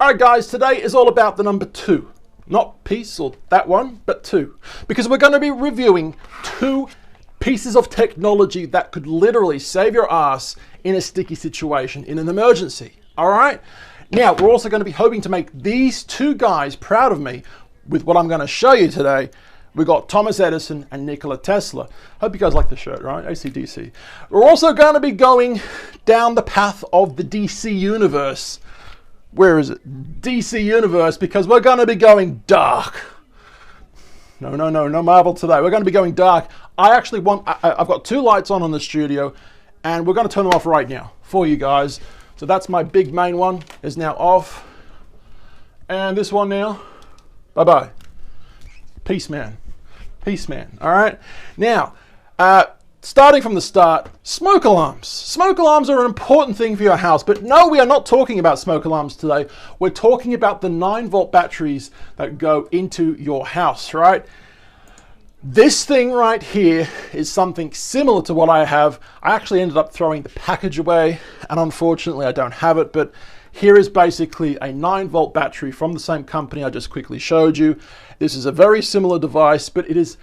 Alright guys, today is all about the number 2. Not piece or that one, but 2. Because we're going to be reviewing 2 pieces of technology that could literally save your ass in a sticky situation, in an emergency. Alright? Now, we're also going to be hoping to make these 2 guys proud of me with what I'm going to show you today. We got Thomas Edison and Nikola Tesla. Hope you guys like the shirt, right? AC/DC. We're also going to be going down the path of the DC universe. Where is it? DC universe, because we're going to be going dark. No Marvel today. We're going to be going dark. I've got 2 lights on the studio, and we're going to turn them off right now for you guys. So that's my big main one is now off. And this one now, bye-bye. Peace, man. Peace, man. All right. Now, starting from the start, smoke alarms. Smoke alarms are an important thing for your house, but no, we are not talking about smoke alarms today. We're talking about the 9-volt batteries that go into your house, right? This thing right here is something similar to what I have. I actually ended up throwing the package away, and unfortunately I don't have it, but here is basically a 9-volt battery from the same company I just quickly showed you. This is a very similar device, but it is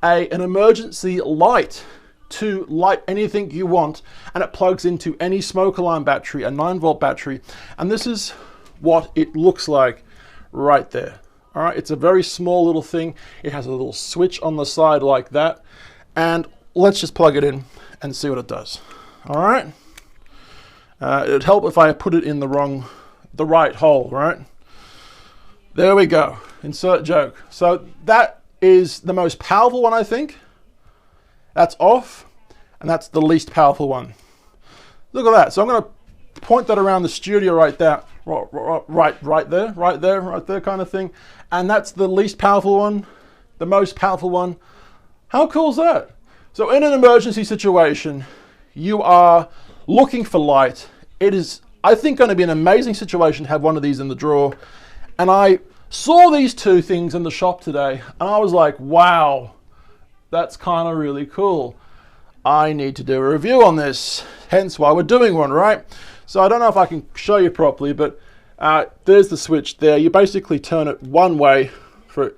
an emergency light to light anything you want, and it plugs into any smoke alarm battery, a 9-volt battery, and this is what it looks like right there. All right, it's a very small little thing. It has a little switch on the side like that, and let's just plug it in and see what it does. All right. It would help if I put it in the right hole, right? There we go. Insert joke. So that is the most powerful one, I think. That's off, and that's the least powerful one. Look at that. So I'm going to point that around the studio right there, right there, kind of thing. And that's the least powerful one, the most powerful one. How cool is that? So in an emergency situation, you are looking for light. It is, I think, going to be an amazing situation to have one of these in the drawer. And I saw these 2 things in the shop today, and I was like, wow, that's kind of really cool. I need to do a review on this, hence why we're doing one, right? So I don't know if I can show you properly, but there's the switch there. You basically turn it one way for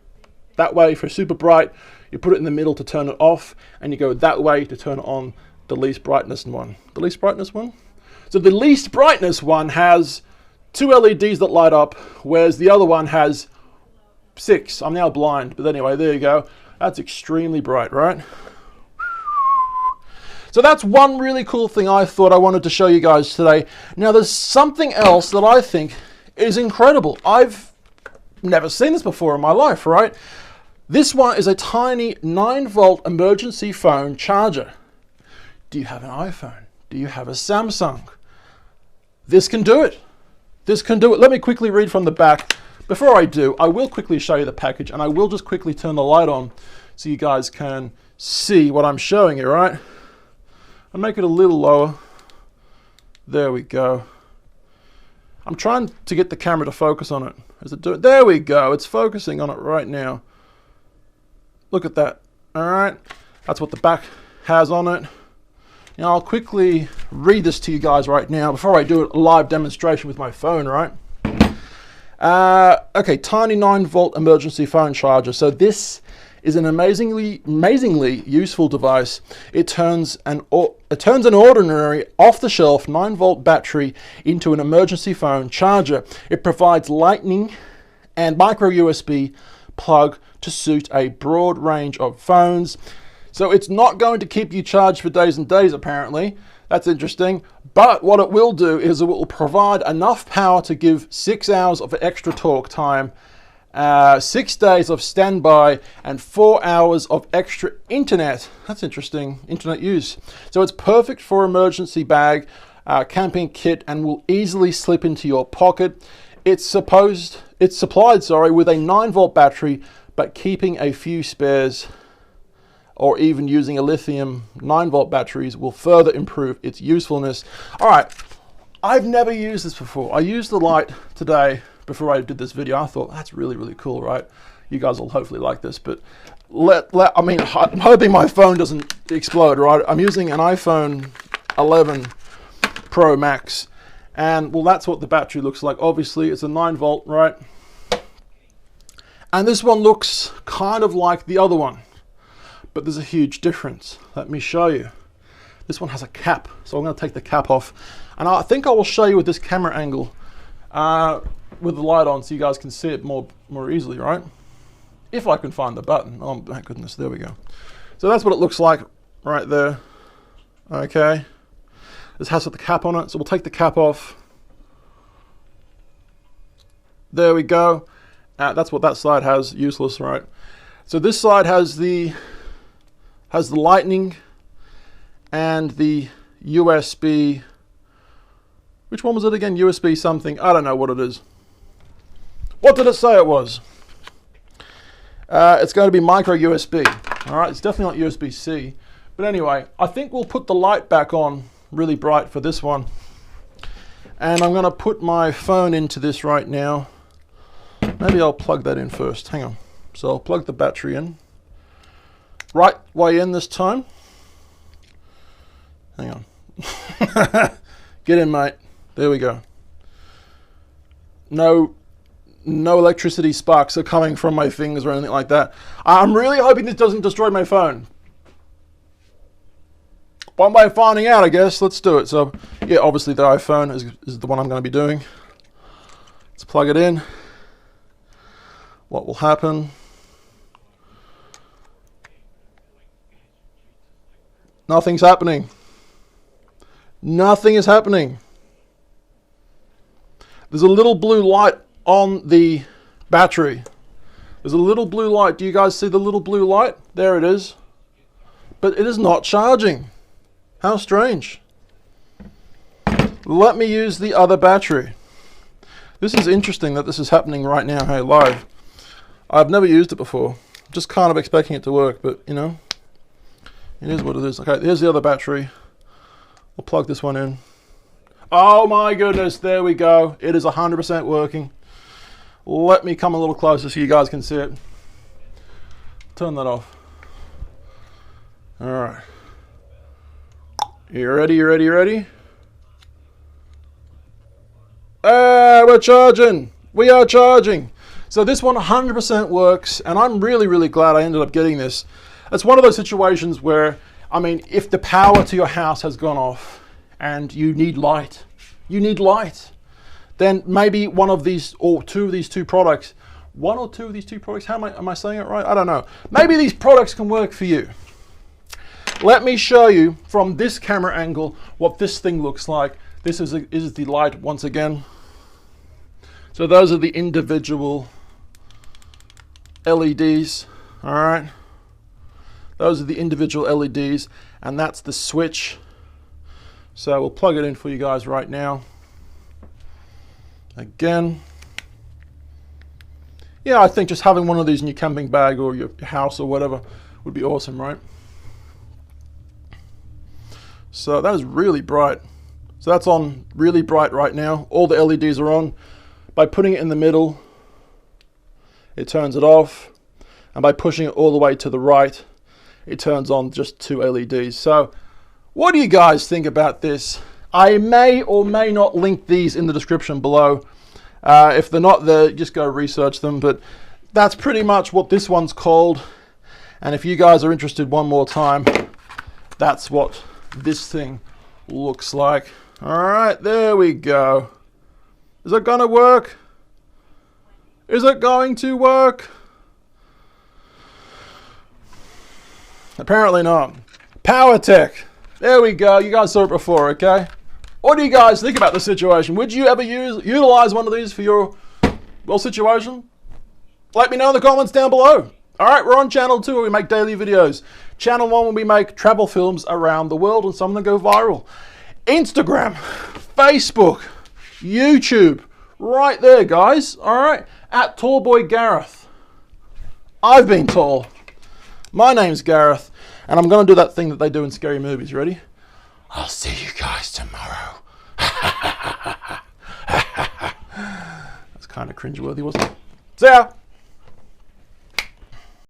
super bright. You put it in the middle to turn it off, and you go that way to turn it on the least brightness one. The least brightness one? So the least brightness one has 2 LEDs that light up, whereas the other one has 6. I'm now blind, but anyway, there you go. That's extremely bright, right? So that's one really cool thing I thought I wanted to show you guys today. Now there's something else that I think is incredible. I've never seen this before in my life, right? This one is a tiny 9-volt emergency phone charger. Do you have an iPhone? Do you have a Samsung? This can do it. This can do it. Let me quickly read from the back. Before I do, I will quickly show you the package, and I will just quickly turn the light on so you guys can see what I'm showing you, right? I'll make it a little lower. There we go. I'm trying to get the camera to focus on it. Is it doing? There we go. It's focusing on it right now. Look at that. All right. That's what the back has on it. Now I'll quickly read this to you guys right now before I do a live demonstration with my phone, right? Okay, tiny 9-volt emergency phone charger. So this is an amazingly useful device. It turns an ordinary off-the-shelf 9-volt battery into an emergency phone charger. It provides lightning and micro USB plug to suit a broad range of phones. So it's not going to keep you charged for days and days, apparently. That's interesting. But what it will do is it will provide enough power to give 6 hours of extra talk time, 6 days of standby, and 4 hours of extra internet. That's interesting, internet use. So it's perfect for emergency bag, camping kit, and will easily slip into your pocket. It's supplied with a 9-volt battery, but keeping a few spares or even using a lithium 9-volt batteries will further improve its usefulness. All right, I've never used this before. I used the light today before I did this video. I thought, that's really, really cool, right? You guys will hopefully like this, but I mean, I'm hoping my phone doesn't explode, right? I'm using an iPhone 11 Pro Max, And well, that's what the battery looks like. Obviously, it's a 9-volt, right? And this one looks kind of like the other one, but there's a huge difference. Let me show you. This one has a cap, so I'm going to take the cap off. And I think I will show you with this camera angle with the light on so you guys can see it more easily, right? If I can find the button. Oh my goodness, there we go. So that's what it looks like right there. Okay. This has the cap on it, so we'll take the cap off. There we go. That's what that side has, useless, right? So this side has the lightning and the USB. Which one was it again? USB something. I don't know what it is. What did it say it was? It's going to be micro USB. All right, it's definitely not USB-C. But anyway, I think we'll put the light back on really bright for this one. And I'm going to put my phone into this right now. Maybe I'll plug that in first. Hang on. So I'll plug the battery in. Right way in this time. Hang on. Get in, mate. There we go. No electricity sparks are coming from my fingers or anything like that. I'm really hoping this doesn't destroy my phone. One way of finding out, I guess. Let's do it. So, yeah, obviously the iPhone is the one I'm going to be doing. Let's plug it in. What will happen? Nothing's happening. Nothing is happening. There's a little blue light on the battery. There's a little blue light. Do you guys see the little blue light? There it is. But it is not charging. How strange. Let me use the other battery. This is interesting that this is happening right now, hey, live. I've never used it before. Just kind of expecting it to work, but you know, it is what it is. Okay, here's the other battery. We'll plug this one in. Oh my goodness, there we go. It is 100% working. Let me come a little closer so you guys can see it. Turn that off. All right. You ready, you ready, you ready? We're charging. We are charging. So this one 100% works, and I'm really, really glad I ended up getting this. It's one of those situations where, I mean, if the power to your house has gone off and you need light, then maybe one of these or two of these two products, one or two of these two products, how am I saying it right? I don't know. Maybe these products can work for you. Let me show you from this camera angle what this thing looks like. This is the light once again. So those are the individual LEDs, all right? Those are the individual LEDs, and that's the switch. So we'll plug it in for you guys right now. Again. Yeah, I think just having one of these in your camping bag or your house or whatever would be awesome, right? So that is really bright. So that's on really bright right now. All the LEDs are on. By putting it in the middle, it turns it off. And by pushing it all the way to the right, it turns on just two LEDs. So what do you guys think about this? I may or may not link these in the description below. If they're not there, just go research them. But that's pretty much what this one's called. And if you guys are interested one more time, that's what this thing looks like. All right, there we go. Is it gonna work? Is it going to work? Apparently not. PowerTech. There we go. You guys saw it before, okay? What do you guys think about the situation? Would you ever utilize one of these for your, well, situation? Let me know in the comments down below. All right, we're on channel 2 where we make daily videos. Channel 1 where we make travel films around the world and some of them go viral. Instagram, Facebook, YouTube, right there, guys. All right, at Tallboy Gareth. I've been tall. My name's Gareth, and I'm going to do that thing that they do in scary movies. Ready? I'll see you guys tomorrow. That's kind of cringeworthy, wasn't it? See ya.